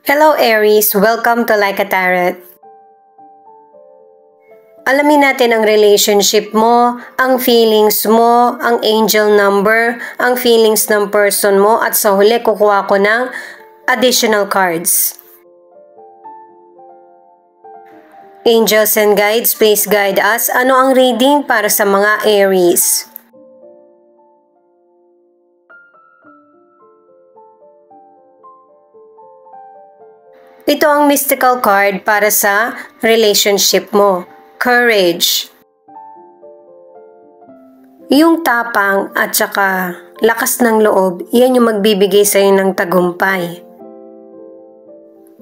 Hello Aries! Welcome to Like a Tarot. Alamin natin ang relationship mo, ang feelings mo, ang angel number, ang feelings ng person mo at sa huli kukuha ko ng additional cards. Angels and guides, please guide us. Ano ang reading para sa mga Aries? Ito ang mystical card para sa relationship mo. Courage. Yung tapang at saka lakas ng loob, yan yung magbibigay sa'yo ng tagumpay.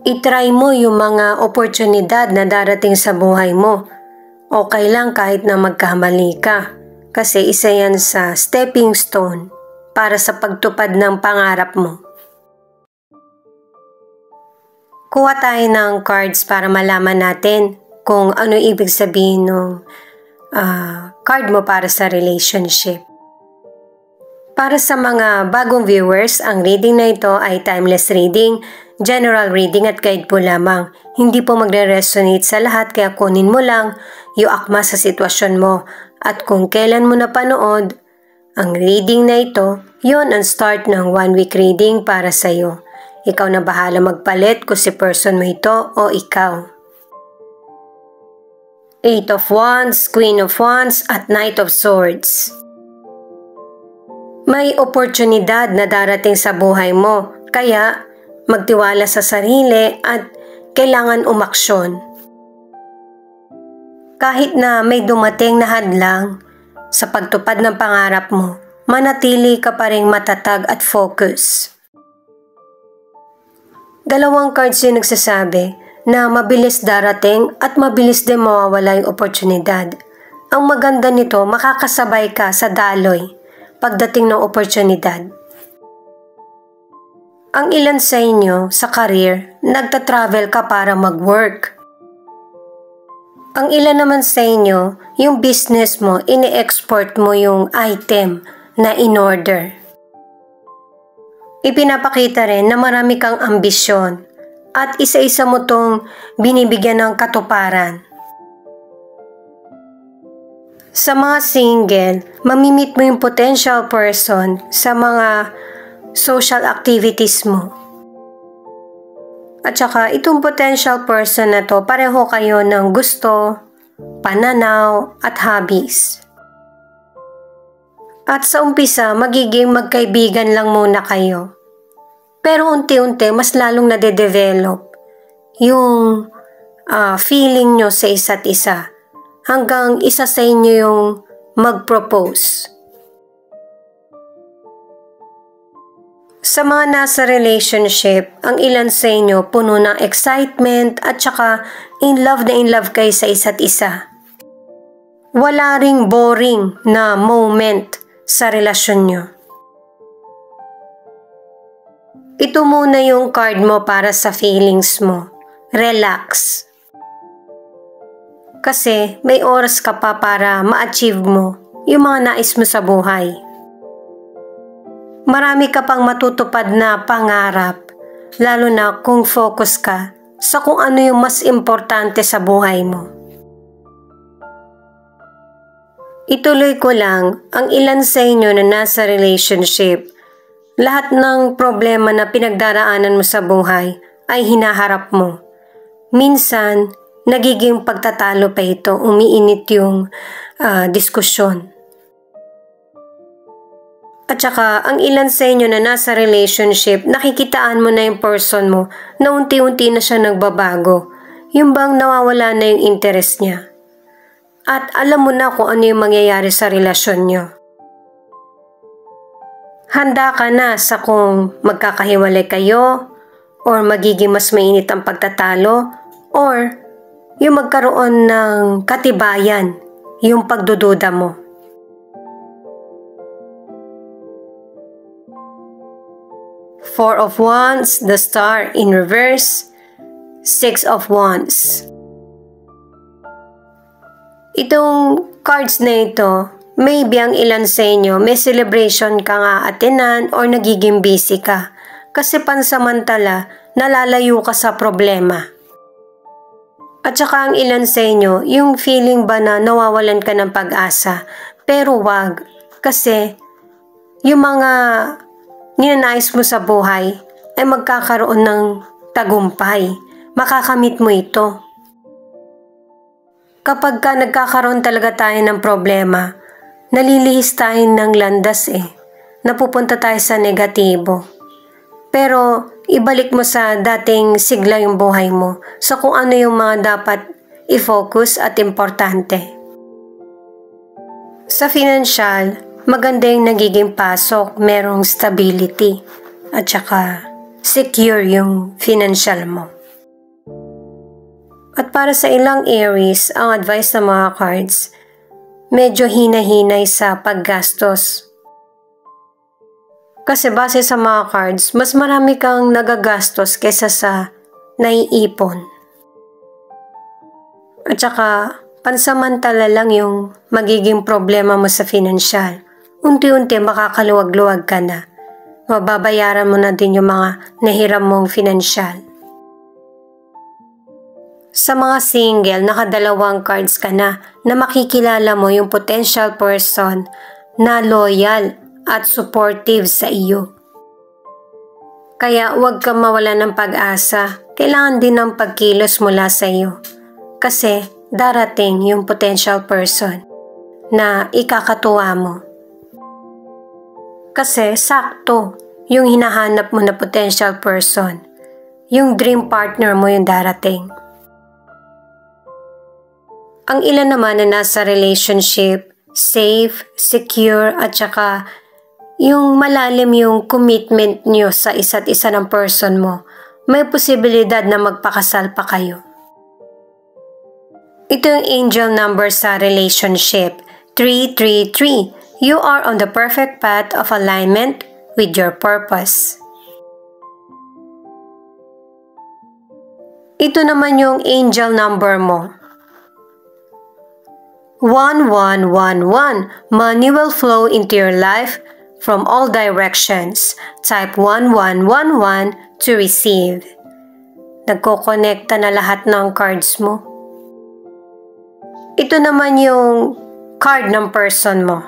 I-try mo yung mga oportunidad na darating sa buhay mo. Okay lang kahit na magkamali ka. Kasi isa yan sa stepping stone para sa pagtupad ng pangarap mo. Kuha tayo ng cards para malaman natin kung ano ibig sabihin ng card mo para sa relationship. Para sa mga bagong viewers, ang reading na ito ay timeless reading, general reading at guide po lamang. Hindi po magre-resonate sa lahat kaya kunin mo lang yung akma sa sitwasyon mo. At kung kailan mo napanood ang reading na ito, yon ang start ng 1 week reading para sa iyo. Ikaw na bahala magpalit kung si person mo ito o ikaw. 8 of Wands, Queen of Wands at Knight of Swords. May oportunidad na darating sa buhay mo, kaya magtiwala sa sarili at kailangan umaksyon. Kahit na may dumating na hadlang sa pagtupad ng pangarap mo, manatili ka pa ring matatag at focus. Dalawang cards yung nagsasabi na mabilis darating at mabilis din mawawala yung oportunidad. Ang maganda nito, makakasabay ka sa daloy pagdating ng oportunidad. Ang ilan sa inyo sa career, nagta-travel ka para mag-work. Ang ilan naman sa inyo, yung business mo, ini-export mo yung item na in-order. Ipinapakita rin na marami kang ambisyon at isa-isa mo tong binibigyan ng katuparan. Sa mga single, mamimit mo yung potential person sa mga social activities mo. At saka itong potential person na to, pareho kayo ng gusto, pananaw at hobbies. At sa umpisa, magiging magkaibigan lang muna kayo. Pero unti-unti, mas lalong nade-develop yung feeling nyo sa isa't isa. Hanggang isa sa inyo yung mag-propose. Sa mga nasa relationship, ang ilan sa inyo puno ng excitement at saka in love kayo sa isa't isa. Wala ring boring na moment sa relasyon nyo. Ito muna yung card mo para sa feelings mo. Relax. Kasi may oras ka pa para ma-achieve mo yung mga nais mo sa buhay. Marami ka pang matutupad na pangarap, lalo na kung focus ka sa kung ano yung mas importante sa buhay mo. Ituloy ko lang, ang ilan sa inyo na nasa relationship, lahat ng problema na pinagdaraanan mo sa buhay ay hinaharap mo. Minsan, nagiging pagtatalo pa ito, umiinit yung diskusyon. At saka, ang ilan sa inyo na nasa relationship, nakikitaan mo na yung person mo na unti-unti na siya nagbabago. Yung bang nawawala na yung interest niya. At alam mo na kung ano yung mangyayari sa relasyon nyo. Handa ka na sa kung magkakahiwalay kayo, or magiging mas mainit ang pagtatalo, or yung magkaroon ng katibayan, yung pagdududa mo. Four of Wands, the Star in reverse, 6 of Wands. Itong cards na ito, maybe ang ilan sa inyo may celebration ka nga atinan or nagiging busy ka. Kasi pansamantala, nalalayo ka sa problema. At saka ang ilan sa inyo, yung feeling ba na nawawalan ka ng pag-asa, pero wag, kasi yung mga ninanais mo sa buhay ay magkakaroon ng tagumpay. Makakamit mo ito. Kapag ka nagkakaroon talaga tayo ng problema, nalilihis tayo ng landas napupunta tayo sa negatibo. Pero ibalik mo sa dating sigla yung buhay mo sa kung ano yung mga dapat i-focus at importante. Sa financial, maganda yung nagiging pasok, merong stability at saka secure yung financial mo. At para sa ilang Aries, ang advice ng mga cards, medyo hina-hinay sa paggastos. Kasi base sa mga cards, mas marami kang nagagastos kaysa sa naiipon. At saka, pansamantala lang yung magiging problema mo sa financial. Unti-unti makakaluwag-luwag ka na. Mababayaran mo na din yung mga nahiram mong financial. Sa mga single, nakadalawang cards ka na makikilala mo yung potential person na loyal at supportive sa iyo. Kaya huwag kang mawala ng pag-asa. Kailangan din ng pagkilos mula sa iyo. Kasi darating yung potential person na ikakatuwa mo. Kasi sakto yung hinahanap mo na potential person. Yung dream partner mo yung darating. Ang ilan naman na nasa relationship, safe, secure at saka yung malalim yung commitment nyo sa isa't isa ng person mo, may posibilidad na magpakasal pa kayo. Ito yung angel number sa relationship, 333. You are on the perfect path of alignment with your purpose. Ito naman yung angel number mo. 1111. Money will flow into your life from all directions. Type 1111 to receive. Nagko-connecta na lahat ng cards mo. Ito naman yung card ng person mo.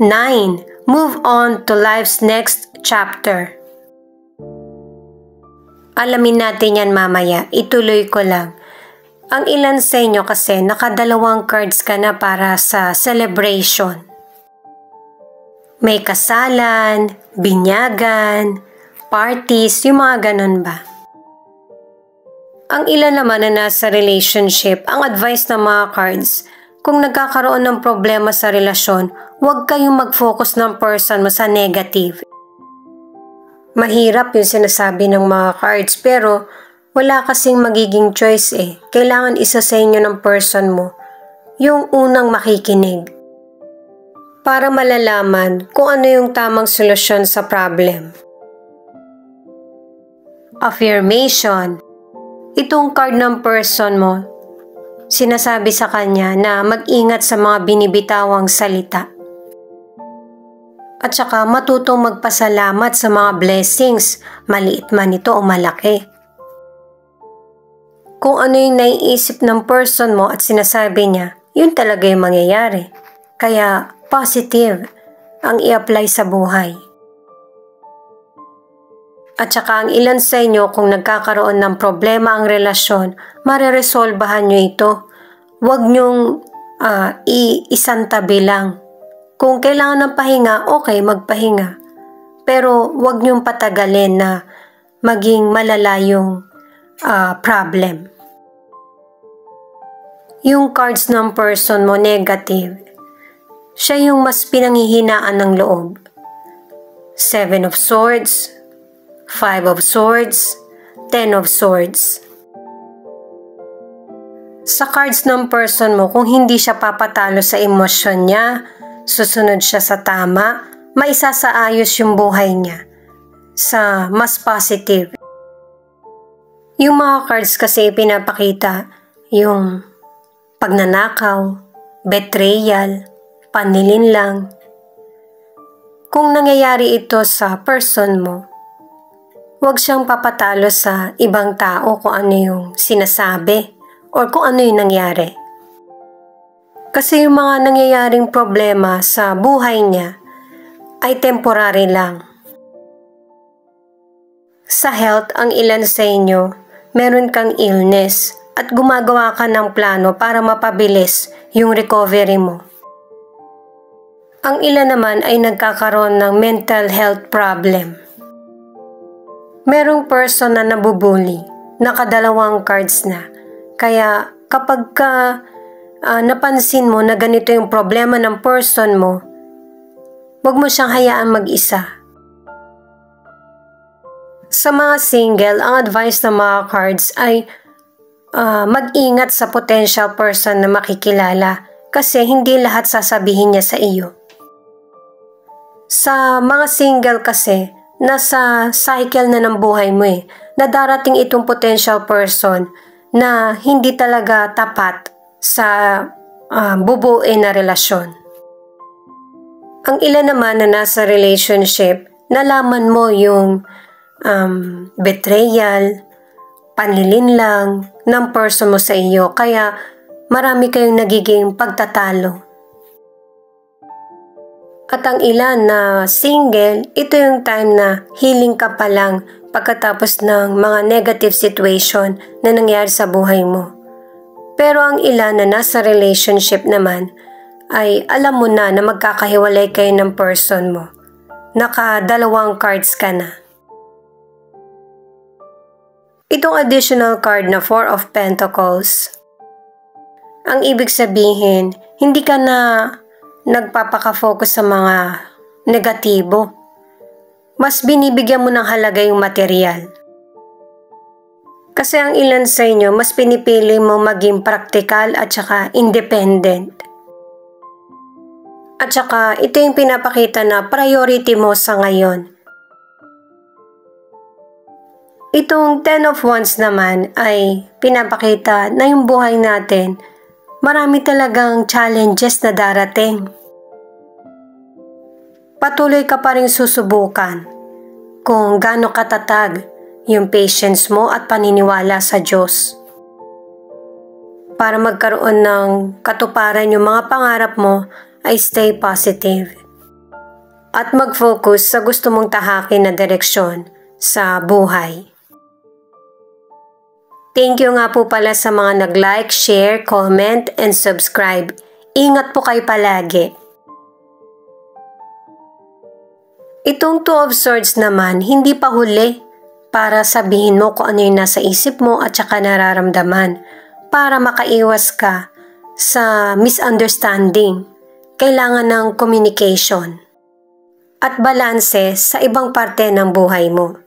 9. Move on to life's next chapter. Alamin natin yan mamaya. Ituloy ko lang. Ang ilan sa inyo kasi nakadalawang cards ka na para sa celebration. May kasalan, binyagan, parties, yung mga ganun ba? Ang ilan naman na nasa relationship, ang advice ng mga cards, kung nagkakaroon ng problema sa relasyon, huwag kayong mag-focus ng person mo sa negative. Mahirap yung sinasabi ng mga cards pero wala kasing magiging choice Kailangan isa sa inyo ng person mo yung unang makikinig para malalaman kung ano yung tamang solusyon sa problem. Affirmation. Itong card ng person mo, sinasabi sa kanya na mag-ingat sa mga binibitawang salita. At saka matutong magpasalamat sa mga blessings, maliit man ito o malaki. Kung ano yung naiisip ng person mo at sinasabi niya, yun talaga yung mangyayari. Kaya positive ang i-apply sa buhay. At saka ang ilan sa inyo kung nagkakaroon ng problema ang relasyon, mareresolbahan nyo ito. Huwag nyong isantabi lang. Kung kailangan ng pahinga, okay, magpahinga. Pero huwag nyong patagalin na maging malala yung problem. Yung cards ng person mo negative, siya yung mas pinanghihinaan ng loob. 7 of Swords, 5 of Swords, 10 of Swords. Sa cards ng person mo, kung hindi siya papatalo sa emosyon niya, susunod siya sa tama, maisasaayos yung buhay niya sa mas positive. Yung mga cards kasi pinapakita yung pagnanakaw, betrayal, panlilinlang. Kung nangyayari ito sa person mo, huwag siyang papatalo sa ibang tao kung ano yung sinasabi or kung ano yung nangyari. Kasi yung mga nangyayaring problema sa buhay niya ay temporary lang. Sa health, ang ilan sa inyo, meron kang illness at gumagawa ka ng plano para mapabilis yung recovery mo. Ang ilan naman ay nagkakaroon ng mental health problem. Merong person na nabubuli, nakadalawang cards na. Kaya kapag napansin mo na ganito yung problema ng person mo, huwag mo siyang hayaan mag-isa. Sa mga single, ang advice ng mga cards ay mag-ingat sa potential person na makikilala kasi hindi lahat sasabihin niya sa iyo. Sa mga single kasi, nasa cycle na ng buhay mo na darating itong potential person na hindi talaga tapat sa bubuin na relasyon. Ang ilan naman na nasa relationship, nalaman mo yung betrayal, panlilinlang ng person mo sa iyo, kaya marami kayong nagiging pagtatalo. At ang ilan na single, ito yung time na healing ka pa lang pagkatapos ng mga negative situation na nangyari sa buhay mo. Pero ang ilan na nasa relationship naman ay alam mo na magkakahiwalay kayo ng person mo. Nakadalawang cards ka na. Itong additional card na Four of Pentacles, ang ibig sabihin, hindi ka na nagpapaka-focus sa mga negatibo. Mas binibigyan mo ng halaga yung material. Kasi ang ilan sa inyo, mas pinipili mo maging practical at saka independent. At saka ito yung pinapakita na priority mo sa ngayon. Itong Ten of Wands naman ay pinapakita na yung buhay natin, marami talagang challenges na darating. Patuloy ka pa rin susubukan kung gaano katatag yung patience mo at paniniwala sa Diyos. Para magkaroon ng katuparan yung mga pangarap mo ay stay positive. At mag-focus sa gusto mong tahakin na direksyon sa buhay. Thank you nga po pala sa mga nag-like, share, comment, and subscribe. Ingat po kayo palagi. Itong Two of Swords naman, hindi pa huli para sabihin mo kung ano yung nasa isip mo at saka nararamdaman para makaiwas ka sa misunderstanding. Kailangan ng communication at balanse sa ibang parte ng buhay mo.